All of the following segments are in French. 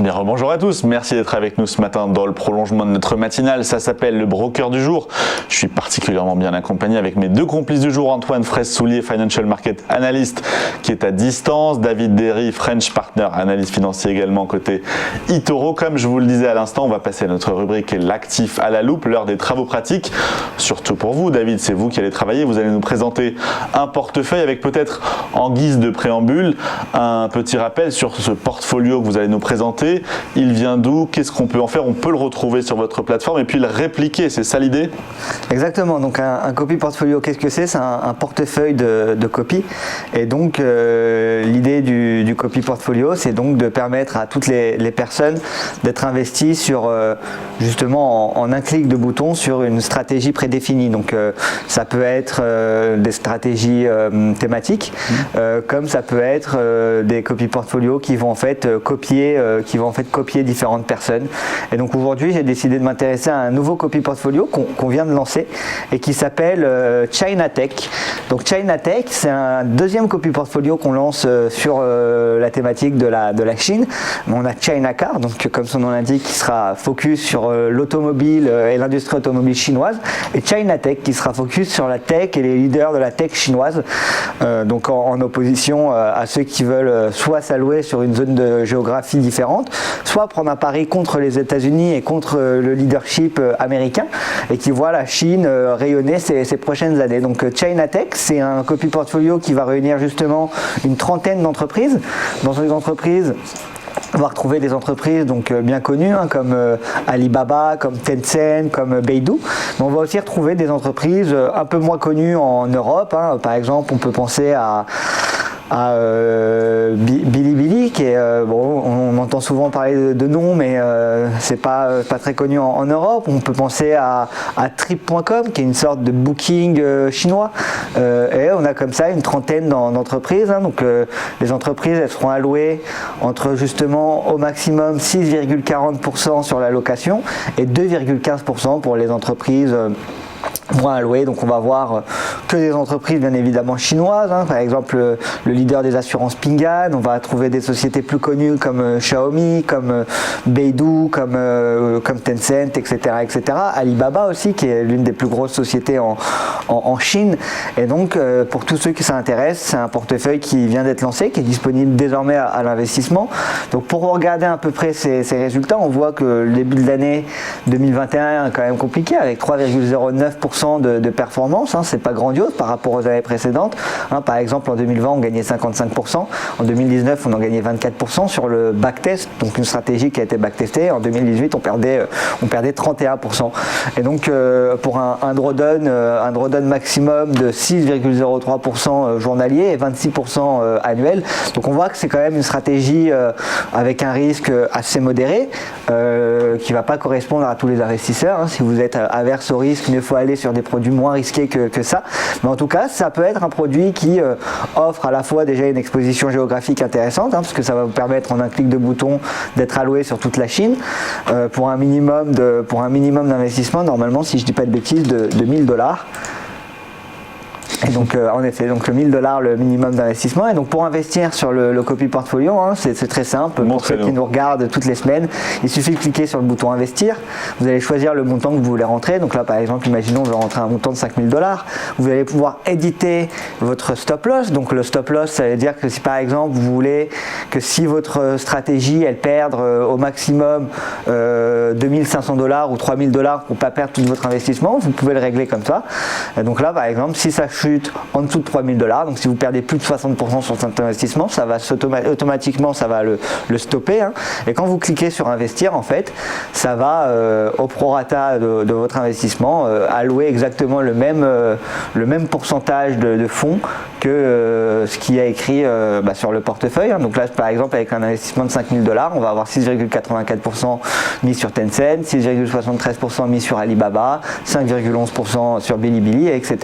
Bien, bonjour à tous, merci d'être avec nous ce matin dans le prolongement de notre matinale. Ça s'appelle le Broker du jour. Je suis particulièrement bien accompagné avec mes deux complices du jour, Antoine Fraisse-Soulier, Financial Market Analyst, qui est à distance, David Derry, French Partner, analyste financier également côté eToro. Comme je vous le disais à l'instant, on va passer à notre rubrique l'actif à la loupe, l'heure des travaux pratiques. Surtout pour vous, David, c'est vous qui allez travailler. Vous allez nous présenter un portefeuille avec peut-être en guise de préambule un petit rappel sur ce portfolio que vous allez nous présenter. Il vient d'où? Qu'est-ce qu'on peut en faire? On peut le retrouver sur votre plateforme et puis le répliquer, c'est ça l'idée? Exactement, donc un copy portfolio, qu'est-ce que c'est? C'est un portefeuille de copy. Et donc l'idée du copy portfolio, c'est donc de permettre à toutes les personnes d'être investies sur justement en un clic de bouton sur une stratégie prédéfinie. Donc ça peut être des stratégies thématiques, comme ça peut être des copy portfolios qui vont en fait copier différentes personnes. Et donc aujourd'hui, j'ai décidé de m'intéresser à un nouveau copy portfolio qu'on vient de lancer et qui s'appelle China Tech. Donc China Tech, c'est un deuxième copy portfolio qu'on lance sur la thématique de la Chine. On a China Car, donc comme son nom l'indique, qui sera focus sur l'automobile et l'industrie automobile chinoise, et China Tech qui sera focus sur la tech et les leaders de la tech chinoise, donc en opposition à ceux qui veulent soit s'allouer sur une zone de géographie différente, soit prendre un pari contre les États-Unis et contre le leadership américain, et qui voit la Chine rayonner ces prochaines années. Donc China Tech, c'est un copy portfolio qui va réunir justement une trentaine d'entreprises. Dans ces entreprises, on va retrouver des entreprises donc bien connues comme Alibaba, comme Tencent, comme Baidu, mais on va aussi retrouver des entreprises un peu moins connues en Europe. Par exemple, on peut penser à Bilibili, qui est on entend souvent parler de nom, mais c'est pas très connu en Europe. On peut penser à Trip.com, qui est une sorte de booking chinois, et on a comme ça une trentaine d'entreprises. Donc les entreprises, elles seront allouées entre justement au maximum 6,40% sur la location et 2,15% pour les entreprises moins allouées. Donc on va voir que des entreprises bien évidemment chinoises, par exemple le leader des assurances Ping An. On va trouver des sociétés plus connues comme Xiaomi, comme Baidu, comme Tencent, etc., etc. Alibaba aussi, qui est l'une des plus grosses sociétés en Chine. Et donc pour tous ceux qui s'intéressent, c'est un portefeuille qui vient d'être lancé, qui est disponible désormais à l'investissement. Donc pour regarder à peu près ces résultats, on voit que le début de l'année 2021 est quand même compliqué, avec 3,09% de performance. C'est pas grandiose par rapport aux années précédentes. Par exemple, en 2020, on gagnait 55%. En 2019, on en gagnait 24% sur le backtest, donc une stratégie qui a été backtestée. En 2018, on perdait 31%. Et donc, pour un drawdown maximum de 6,03% journalier et 26% annuel. Donc, on voit que c'est quand même une stratégie avec un risque assez modéré, qui ne va pas correspondre à tous les investisseurs. Si vous êtes averse au risque, il faut aller sur des produits moins risqués que ça. Mais en tout cas, ça peut être un produit qui offre à la fois déjà une exposition géographique intéressante, parce que ça va vous permettre en un clic de bouton d'être alloué sur toute la Chine pour un minimum d'investissement, normalement, si je ne dis pas de bêtises, de $1000. Et donc en effet, donc le $1000 le minimum d'investissement. Et donc pour investir sur le copy portfolio, c'est très simple. Pour ceux qui nous regardent toutes les semaines, il suffit de cliquer sur le bouton investir. Vous allez choisir le montant que vous voulez rentrer. Donc là par exemple, imaginons je vais rentrer un montant de $5000. Vous allez pouvoir éditer votre stop loss. Donc le stop loss, ça veut dire que si par exemple vous voulez que si votre stratégie elle perde au maximum $2500 ou $3000 pour pas perdre tout votre investissement, vous pouvez le régler comme ça. Et donc là par exemple, si ça chute en dessous de $3000, donc si vous perdez plus de 60% sur cet investissement, ça va automatiquement ça va le stopper. Et quand vous cliquez sur investir, en fait, ça va au prorata de votre investissement allouer exactement le même pourcentage de fonds que ce qui a écrit sur le portefeuille. Donc là, par exemple, avec un investissement de $5000, on va avoir 6,84% mis sur Tencent, 6,73% mis sur Alibaba, 5,11% sur Bilibili, etc.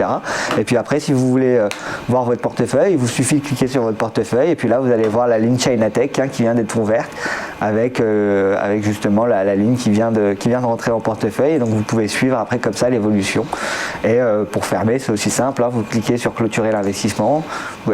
Et puis après, Après, si vous voulez voir votre portefeuille, il vous suffit de cliquer sur votre portefeuille et puis là, vous allez voir la ligne Chainatech qui vient d'être ouverte avec justement la ligne qui vient de rentrer en portefeuille. Et donc, vous pouvez suivre après comme ça l'évolution. Et pour fermer, c'est aussi simple. Vous cliquez sur clôturer l'investissement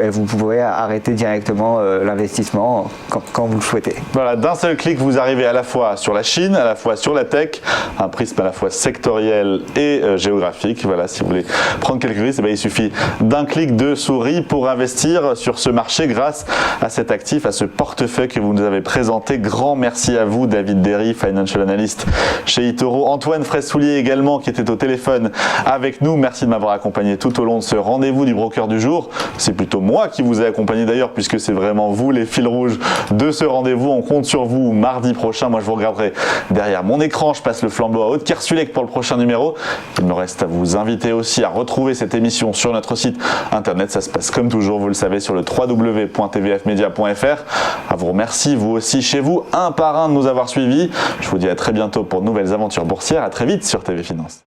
et vous pouvez arrêter directement l'investissement quand vous le souhaitez. Voilà, d'un seul clic, vous arrivez à la fois sur la Chine, à la fois sur la tech, un prisme à la fois sectoriel et géographique. Voilà, si vous voulez prendre quelques risques, il suffit d'un clic de souris pour investir sur ce marché grâce à cet actif, à ce portefeuille que vous nous avez présenté. Grand merci à vous, David Derry, Financial Analyst chez eToro. Antoine Fraisse-Soulier également, qui était au téléphone avec nous. Merci de m'avoir accompagné tout au long de ce rendez-vous du broker du jour. C'est plutôt moi qui vous ai accompagné d'ailleurs, puisque c'est vraiment vous les fils rouges de ce rendez-vous. On compte sur vous mardi prochain. Moi, je vous regarderai derrière mon écran. Je passe le flambeau à Aude Kersulek pour le prochain numéro. Il me reste à vous inviter aussi à retrouver cette émission sur notre site internet. Ça se passe comme toujours, vous le savez, sur le www.tvfmedia.fr. À vous remercie, vous aussi chez vous, un par un, de nous avoir suivis. Je vous dis à très bientôt pour de nouvelles aventures boursières. À très vite sur TV Finance.